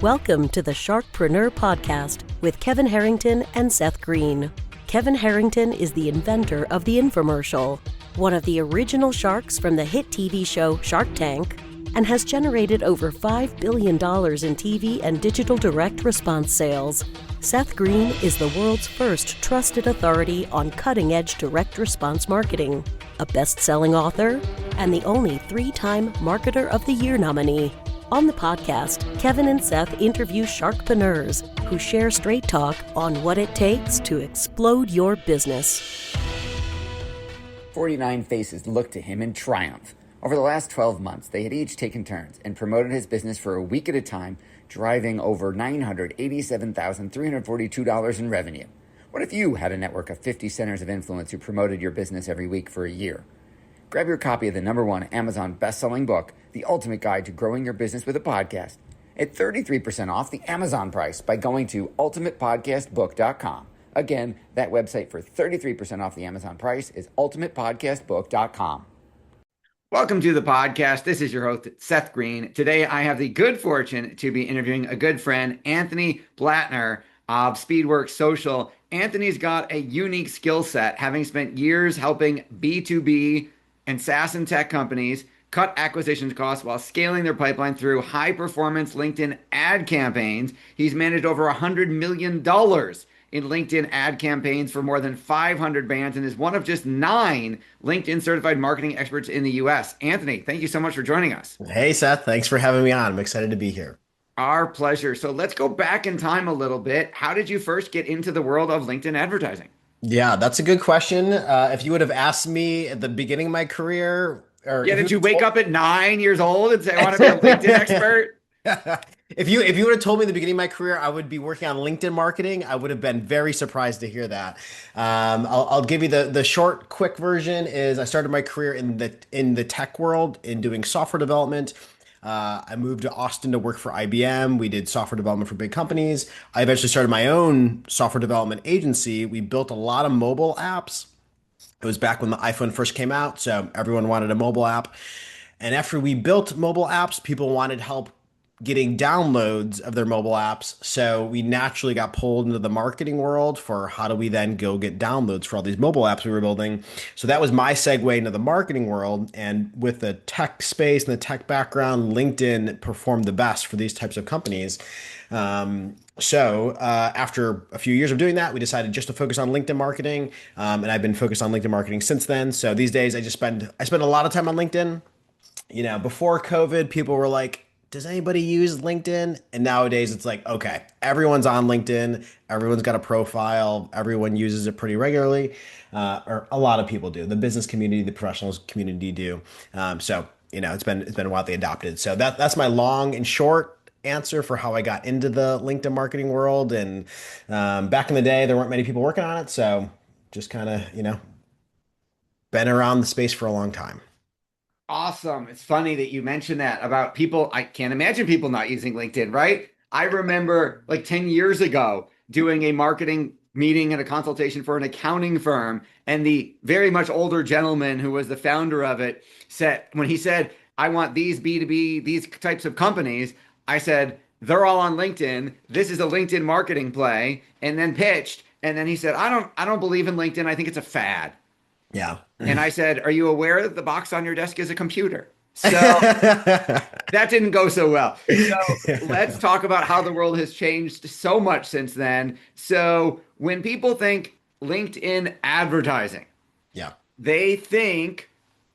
Welcome to the Sharkpreneur Podcast with Kevin Harrington and Seth Green. Kevin Harrington is the inventor of the infomercial, one of the original sharks from the hit TV show Shark Tank, and has generated over $5 billion in TV and digital direct response sales. Seth Green is the world's first trusted authority on cutting-edge direct response marketing, a best-selling author, and the only 3-time Marketer of the Year nominee. On the podcast, Kevin and Seth interview sharkpreneurs who share straight talk on what it takes to explode your business. 49 faces looked to him in triumph. Over the last 12 months, they had each taken turns and promoted his business for a week at a time, driving over $987,342 in revenue. What if you had a network of 50 centers of influence who promoted your business every week for a year? Grab your copy of the #1 Amazon best-selling book, The Ultimate Guide to Growing Your Business with a Podcast, at 33% off the Amazon price by going to ultimatepodcastbook.com. Again, that website for 33% off the Amazon price is ultimatepodcastbook.com. Welcome to the podcast. This is your host, Seth Green. Today, I have the good fortune to be interviewing a good friend, Anthony Blattner of Speedworks Social. Anthony's got a unique skill set, having spent years helping B2B and SaaS and tech companies cut acquisition costs while scaling their pipeline through high-performance LinkedIn ad campaigns. He's managed over $100 million in LinkedIn ad campaigns for more than 500 brands and is one of just 9 LinkedIn certified marketing experts in the US. Anthony, thank you so much for joining us. Hey, Seth. Thanks for having me on. I'm excited to be here. Our pleasure. So let's go back in time a little bit. How did you first get into the world of LinkedIn advertising? Yeah, that's a good question. If you would have asked me at the beginning of my career, did you wake up at 9 years old and say, I want to be a LinkedIn expert? If you would have told me at the beginning of my career I would be working on LinkedIn marketing, I would have been very surprised to hear that. I'll give you the short, quick version. Is I started my career in the tech world in doing software development. I moved to Austin to work for IBM. We did software development for big companies. I eventually started my own software development agency. We built a lot of mobile apps. It was back when the iPhone first came out, so everyone wanted a mobile app. And after we built mobile apps, people wanted help getting downloads of their mobile apps. So we naturally got pulled into the marketing world for how do we then go get downloads for all these mobile apps we were building. So that was my segue into the marketing world. And with the tech space and the tech background, LinkedIn performed the best for these types of companies. So after a few years of doing that, we decided just to focus on LinkedIn marketing. And I've been focused on LinkedIn marketing since then. So these days I spend a lot of time on LinkedIn. You know, before COVID, people were like, does anybody use LinkedIn? And nowadays it's like, okay, everyone's on LinkedIn. Everyone's got a profile. Everyone uses it pretty regularly. Or a lot of people do. The business community, the professionals community do. So, you know, it's been widely adopted. So that's my long and short answer for how I got into the LinkedIn marketing world. And back in the day, there weren't many people working on it. So just kind of, you know, been around the space for a long time. Awesome. It's funny that you mentioned that about people. I can't imagine people not using LinkedIn, right? I remember like 10 years ago doing a marketing meeting and a consultation for an accounting firm. And the very much older gentleman who was the founder of it said, when he said, I want these B2B, these types of companies, I said, they're all on LinkedIn. This is a LinkedIn marketing play, and then pitched. And then he said, I don't believe in LinkedIn. I think it's a fad. Yeah. And I said, are you aware that the box on your desk is a computer? So that didn't go so well. So let's talk about how the world has changed so much since then. So when people think LinkedIn advertising, they think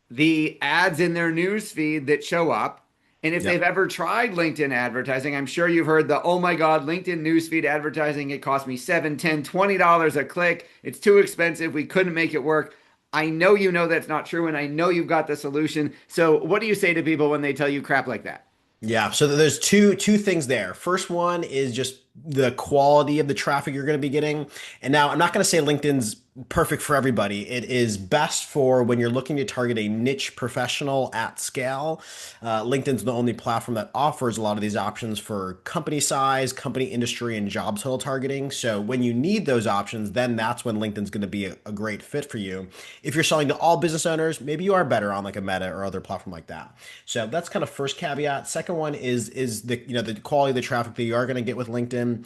the ads in their newsfeed that show up. And if they've ever tried LinkedIn advertising, I'm sure you've heard the, oh my God, LinkedIn newsfeed advertising, it cost me $7, $10, $20 a click. It's too expensive. We couldn't make it work. I know you know that's not true, and I know you've got the solution. So what do you say to people when they tell you crap like that? Yeah, so there's two things there. First one is just the quality of the traffic you're going to be getting. And now I'm not going to say LinkedIn's perfect for everybody. It is best for when you're looking to target a niche professional at scale. LinkedIn's the only platform that offers a lot of these options for company size, company industry, and job title targeting. So when you need those options, then that's when LinkedIn's going to be a great fit for you. If you're selling to all business owners, maybe you are better on like a Meta or other platform like that. So that's kind of first caveat. Second one is the the quality of the traffic that you are going to get with LinkedIn.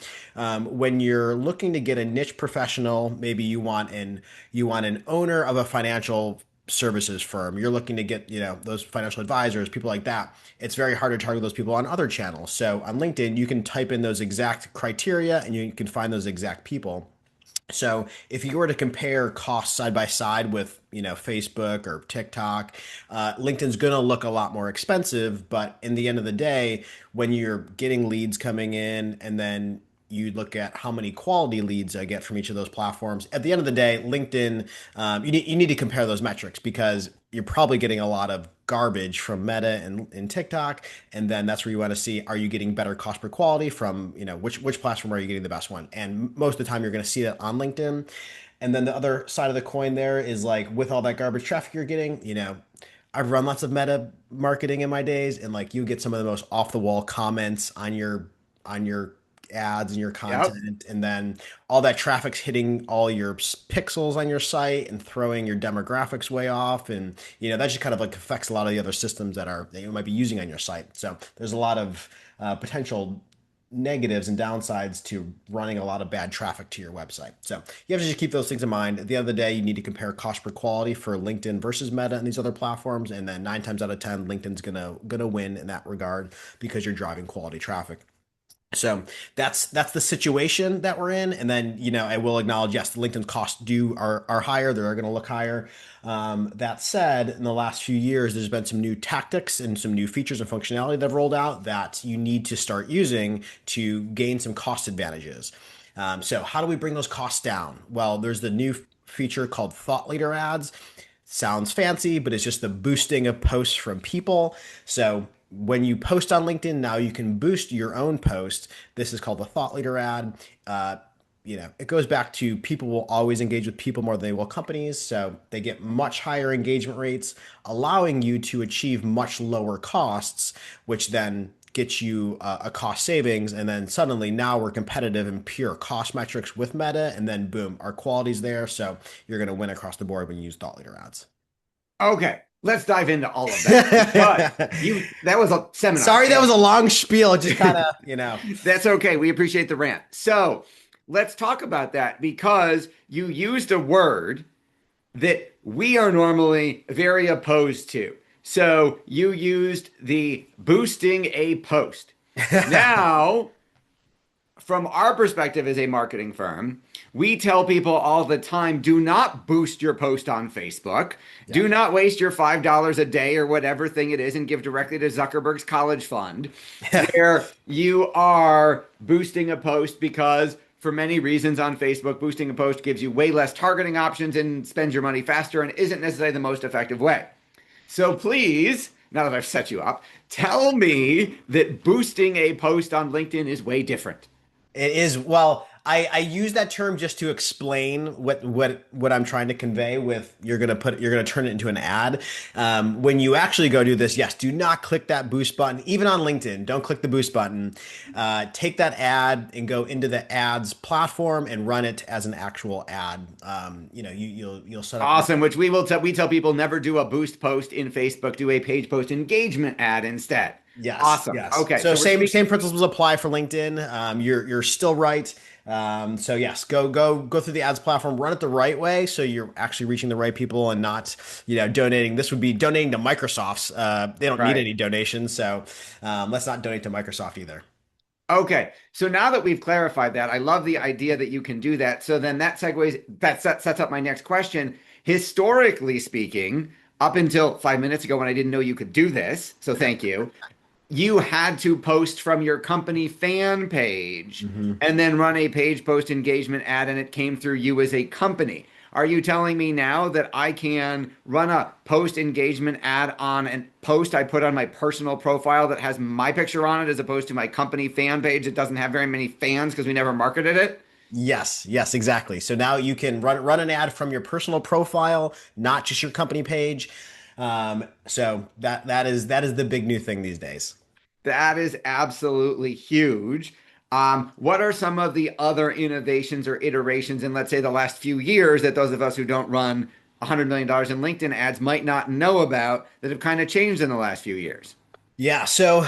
When you're looking to get a niche professional, maybe you want an owner of a financial services firm. You're looking to get, those financial advisors, people like that. It's very hard to target those people on other channels. So on LinkedIn, you can type in those exact criteria and you can find those exact people. So if you were to compare costs side by side with, Facebook or TikTok, LinkedIn's going to look a lot more expensive. But in the end of the day, when you're getting leads coming in and then you look at how many quality leads I get from each of those platforms. At the end of the day, LinkedIn, you need to compare those metrics because you're probably getting a lot of garbage from Meta and TikTok, and then that's where you want to see, are you getting better cost per quality from, which platform are you getting the best one? And most of the time you're going to see that on LinkedIn. And then the other side of the coin there is like with all that garbage traffic you're getting, I've run lots of Meta marketing in my days, and like you get some of the most off the wall comments on your ads and your Yep. content, and then all that traffic's hitting all your pixels on your site and throwing your demographics way off, and that just kind of like affects a lot of the other systems that you might be using on your site. So there's a lot of potential negatives and downsides to running a lot of bad traffic to your website. So you have to just keep those things in mind. At the end of the day, you need to compare cost per quality for LinkedIn versus Meta and these other platforms. And then 9 times out of 10, LinkedIn's gonna win in that regard because you're driving quality traffic. So that's the situation that we're in, and then I will acknowledge, yes, the LinkedIn costs are higher. They're going to look higher. That said, in the last few years, there's been some new tactics and some new features and functionality that have rolled out that you need to start using to gain some cost advantages. So how do we bring those costs down? Well, there's the new feature called thought leader ads. Sounds fancy, but it's just the boosting of posts from people. So when you post on LinkedIn, now you can boost your own post. This is called the thought leader ad. It goes back to people will always engage with people more than they will companies. So they get much higher engagement rates, allowing you to achieve much lower costs, which then gets you a cost savings. And then suddenly now we're competitive in pure cost metrics with Meta. And then boom, our quality's there. So you're going to win across the board when you use thought leader ads. Okay, let's dive into all of that because that was a seminar. Sorry, that was a long spiel. Just kind of, That's okay. We appreciate the rant. So let's talk about that because you used a word that we are normally very opposed to. So you used the boosting a post. Now, from our perspective as a marketing firm, we tell people all the time, do not boost your post on Facebook. Yeah. Do not waste your $5 a day or whatever thing it is and give directly to Zuckerberg's college fund where you are boosting a post because for many reasons on Facebook, boosting a post gives you way less targeting options and spends your money faster and isn't necessarily the most effective way. So please, now that I've set you up, tell me that boosting a post on LinkedIn is way different. It is, well, I use that term just to explain what I'm trying to convey with you're gonna turn it into an ad. When you actually go do this, yes, do not click that boost button. Even on LinkedIn, don't click the boost button. Take that ad and go into the ads platform and run it as an actual ad. You'll set up awesome, which we tell people never do a boost post in Facebook, do a page post engagement ad instead. Yes. Awesome. Yes. Okay. So same principles apply for LinkedIn. You're still right. So yes, go through the ads platform, run it the right way, so you're actually reaching the right people and not donating. This would be donating to Microsoft's. They don't need any donations, so let's not donate to Microsoft either. Okay, so now that we've clarified that, I love the idea that you can do that. So then that sets up my next question. Historically speaking, up until 5 minutes ago when I didn't know you could do this, so thank you. You had to post from your company fan page and then run a page post engagement ad, and it came through you as a company. Are you telling me now that I can run a post engagement ad on a post I put on my personal profile that has my picture on it as opposed to my company fan page that doesn't have very many fans because we never marketed it? Yes, yes, exactly. So now you can run an ad from your personal profile, not just your company page. So that is the big new thing these days. That is absolutely huge. What are some of the other innovations or iterations in, let's say, the last few years that those of us who don't run $100 million in LinkedIn ads might not know about that have kind of changed in the last few years? Yeah, so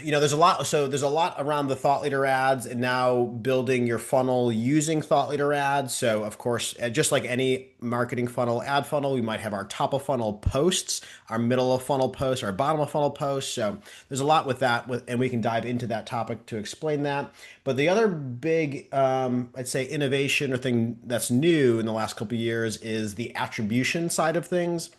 there's a lot. So there's a lot around the thought leader ads, and now building your funnel using thought leader ads. So of course, just like any marketing funnel, ad funnel, we might have our top of funnel posts, our middle of funnel posts, our bottom of funnel posts. So there's a lot with that, and we can dive into that topic to explain that. But the other big, I'd say, innovation or thing that's new in the last couple of years is the attribution side of things.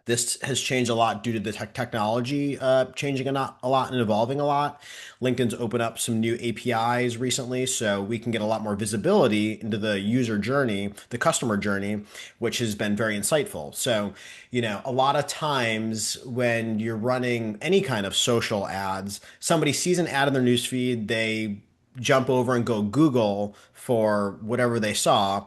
This has changed a lot due to the technology changing a lot and evolving a lot. LinkedIn's opened up some new APIs recently, so we can get a lot more visibility into the user journey, the customer journey, which has been very insightful. So, a lot of times when you're running any kind of social ads, somebody sees an ad in their newsfeed, they jump over and go Google for whatever they saw,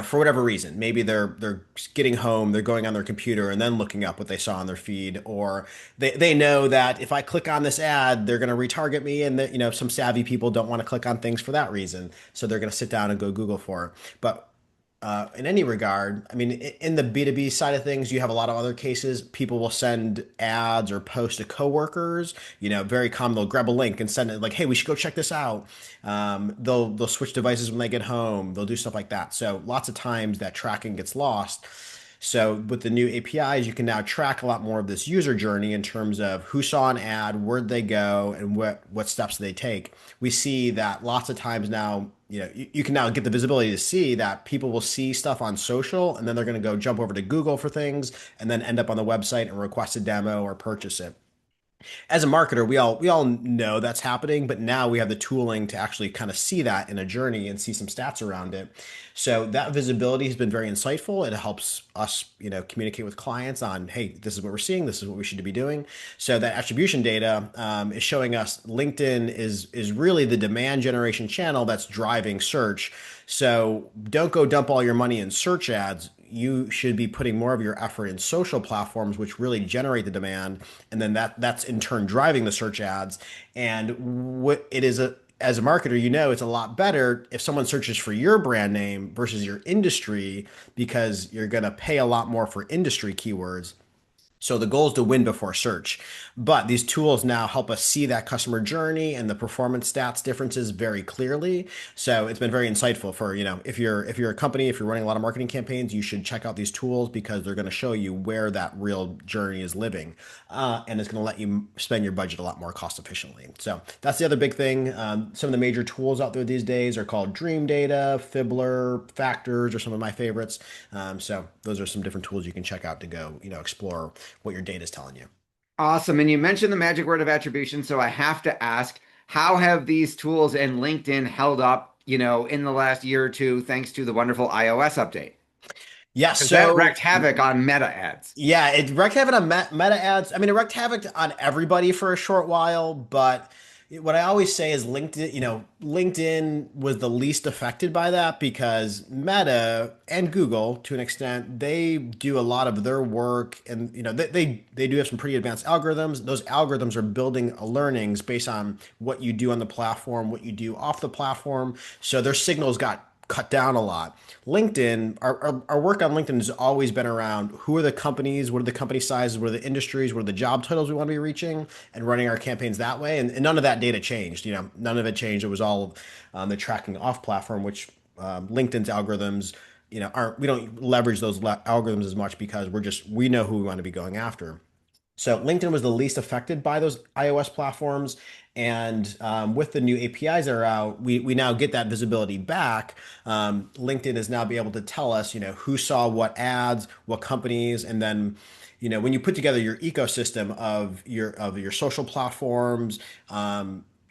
for whatever reason. Maybe they're getting home, they're going on their computer and then looking up what they saw on their feed, or they know that if I click on this ad, they're going to retarget me, and that some savvy people don't want to click on things for that reason, so they're going to sit down and go Google for it. But in any regard, I mean, in the B2B side of things, you have a lot of other cases. People will send ads or post to coworkers, very common. They'll grab a link and send it like, hey, we should go check this out. They'll switch devices when they get home. They'll do stuff like that. So lots of times that tracking gets lost. So with the new APIs, you can now track a lot more of this user journey in terms of who saw an ad, where'd they go, and what steps they take. We see that lots of times now, you can now get the visibility to see that people will see stuff on social, and then they're going to go jump over to Google for things and then end up on the website and request a demo or purchase it. As a marketer, we all know that's happening, but now we have the tooling to actually kind of see that in a journey and see some stats around it. So that visibility has been very insightful. It helps us, communicate with clients on, hey, this is what we're seeing, this is what we should be doing. So that attribution data is showing us LinkedIn is really the demand generation channel that's driving search. So don't go dump all your money in search ads. You should be putting more of your effort in social platforms, which really generate the demand, and then that's in turn driving the search ads. And what it is as a marketer, it's a lot better if someone searches for your brand name versus your industry, because you're going to pay a lot more for industry keywords. So the goal is to win before search. But these tools now help us see that customer journey and the performance stats differences very clearly. So it's been very insightful for, if you're a company, if you're running a lot of marketing campaigns, you should check out these tools because they're going to show you where that real journey is living. And it's going to let you spend your budget a lot more cost efficiently. So that's the other big thing. Some of the major tools out there these days are called Dream Data, Fibbler, Factors are some of my favorites. So those are some different tools you can check out to go, explore what your data is telling you. Awesome. And you mentioned the magic word of attribution. So I have to ask, how have these tools and LinkedIn held up, in the last year or two, thanks to the wonderful iOS update? Yeah, Because that so wreaked havoc on Meta ads. yeah, it wreaked havoc on meta ads. I mean, it wreaked havoc on everybody for a short while, but what I always say is LinkedIn was the least affected by that because Meta and Google, to an extent, they do a lot of their work, and they do have some pretty advanced algorithms. Those algorithms are building learnings based on what you do on the platform, what you do off the platform. So their signals got cut down a lot. LinkedIn, our work on LinkedIn has always been around who are the companies, what are the company sizes, what are the industries, what are the job titles we want to be reaching, and running our campaigns that way. And none of that data changed. None of it changed. It was all the tracking off platform, which LinkedIn's algorithms, aren't. We don't leverage those algorithms as much because we know who we want to be going after. So LinkedIn was the least affected by those iOS platforms. And with the new APIs that are out, we now get that visibility back. LinkedIn is now be able to tell us, who saw what ads, what companies, and then, when you put together your ecosystem of your social platforms,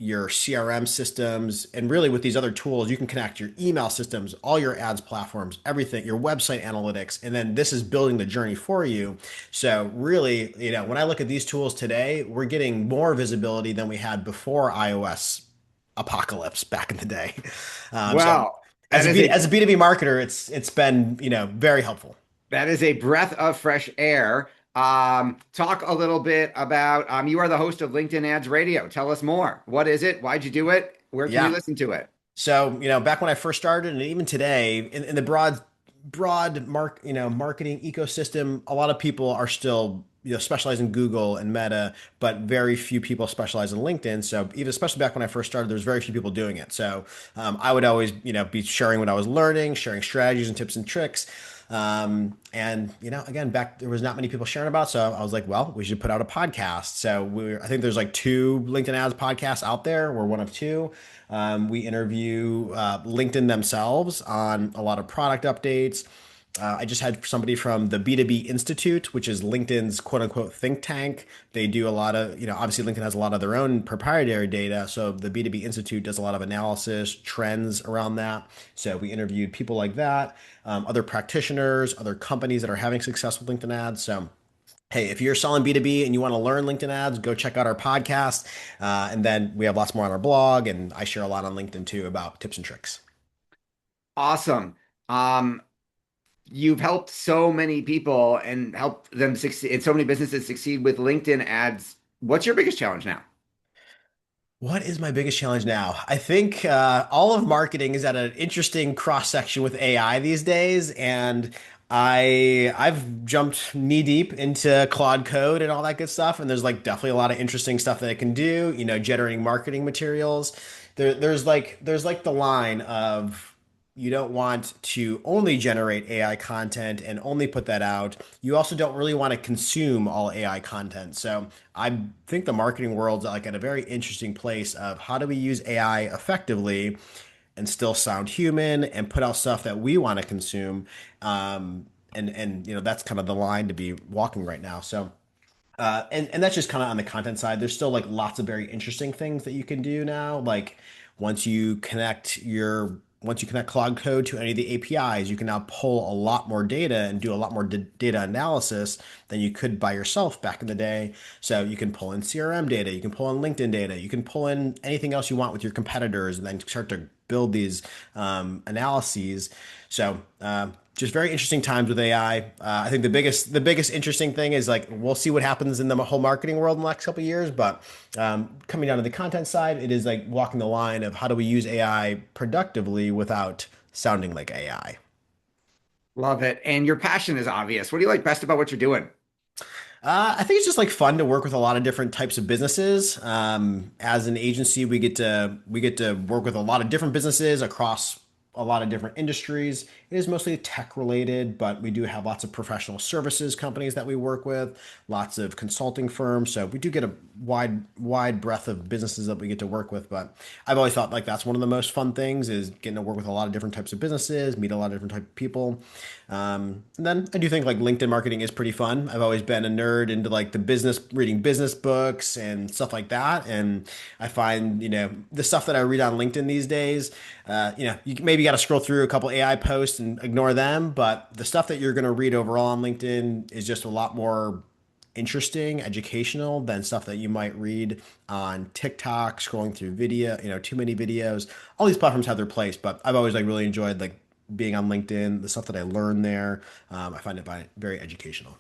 your CRM systems, and really with these other tools, you can connect your email systems, all your ads platforms, everything, your website analytics, and then this is building the journey for you. So really, when I look at these tools today, we're getting more visibility than we had before iOS apocalypse back in the day. So Wow, that is as a B2B marketer, it's been, very helpful. a breath of fresh air. Talk a little bit about you are the host of LinkedIn Ads Radio. Tell us more. What is it? Why'd you do it? Where can we Yeah. listen to it? So, back when I first started and even today in the marketing ecosystem, a lot of people are still, specialize in Google and Meta, but very few people specialize in LinkedIn. So even especially back when I first started, there's very few people doing it. So I would always, be sharing what I was learning, sharing strategies and tips and tricks. And again, back there was not many people sharing about, so I was like, well, we should put out a podcast. So I think there's like 2 LinkedIn ads podcasts out there. We're one of 2. We interview LinkedIn themselves on a lot of product updates. I just had somebody from the B2B Institute, which is LinkedIn's quote unquote think tank. They do a lot of, obviously LinkedIn has a lot of their own proprietary data. So the B2B Institute does a lot of analysis, trends around that. So we interviewed people like that, other practitioners, other companies that are having success with LinkedIn ads. So hey, if you're selling B2B and you want to learn LinkedIn ads, go check out our podcast. And then we have lots more on our blog, and I share a lot on LinkedIn too about tips and tricks. Awesome. You've helped so many people and helped them succeed, and so many businesses succeed with LinkedIn ads. What's your biggest challenge now? What is my biggest challenge now? I think all of marketing is at an interesting cross section with AI these days, and I've jumped knee deep into Claude Code and all that good stuff, and there's like definitely a lot of interesting stuff that it can do. Generating marketing materials. There's like the line of you don't want to only generate AI content and only put that out. You also don't really want to consume all AI content. So I think the marketing world's like at a very interesting place of how do we use AI effectively and still sound human and put out stuff that we want to consume. And that's kind of the line to be walking right now. So and that's just kind of on the content side. There's still like lots of very interesting things that you can do now. Like once you connect Cloud Code to any of the APIs, you can now pull a lot more data and do a lot more data analysis than you could by yourself back in the day. So you can pull in CRM data, you can pull in LinkedIn data, you can pull in anything else you want with your competitors, and then start to build these analyses. So just very interesting times with AI. I think the biggest interesting thing is like we'll see what happens in the whole marketing world in the next couple of years. But coming down to the content side, it is like walking the line of how do we use AI productively without sounding like AI. Love it. And your passion is obvious. What do you like best about what you're doing? I think it's just like fun to work with a lot of different types of businesses. As an agency, we get to work with a lot of different businesses across a lot of different industries. It is mostly tech related, but we do have lots of professional services companies that we work with, lots of consulting firms. So we do get a wide breadth of businesses that we get to work with. But I've always thought like that's one of the most fun things is getting to work with a lot of different types of businesses, meet a lot of different type of people. And then I do think like LinkedIn marketing is pretty fun. I've always been a nerd into like reading business books and stuff like that. And I find, the stuff that I read on LinkedIn these days, you maybe got to scroll through a couple AI posts and ignore them. But the stuff that you're going to read overall on LinkedIn is just a lot more interesting, educational than stuff that you might read on TikTok, scrolling through video, too many videos. All these platforms have their place, but I've always like really enjoyed like being on LinkedIn, the stuff that I learned there. I find it very educational.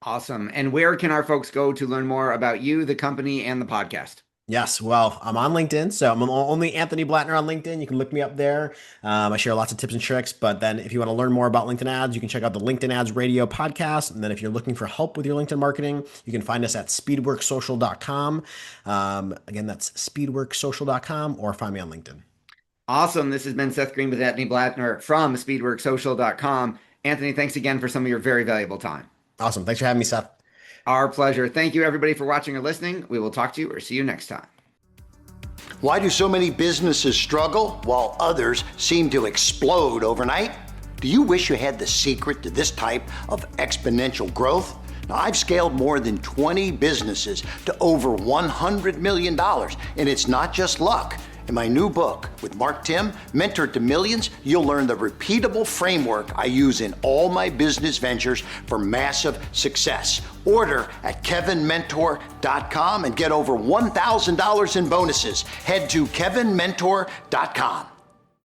Awesome. And where can our folks go to learn more about you, the company, and the podcast? Yes, well, I'm on LinkedIn, so I'm only Anthony Blattner on LinkedIn. You can look me up there. I share lots of tips and tricks, but then if you want to learn more about LinkedIn ads, you can check out the LinkedIn Ads Radio podcast. And then if you're looking for help with your LinkedIn marketing, you can find us at speedworksocial.com. Again, that's speedworksocial.com, or find me on LinkedIn. Awesome. This has been Seth Green with Anthony Blattner from speedworksocial.com. Anthony, thanks again for some of your very valuable time. Awesome. Thanks for having me, Seth. Our pleasure. Thank you, everybody, for watching or listening. We will talk to you or see you next time. Why do so many businesses struggle while others seem to explode overnight? Do you wish you had the secret to this type of exponential growth? Now, I've scaled more than 20 businesses to over $100 million, and it's not just luck. In my new book with Mark Tim, Mentor to Millions, you'll learn the repeatable framework I use in all my business ventures for massive success. Order at kevinmentor.com and get over $1,000 in bonuses. Head to kevinmentor.com.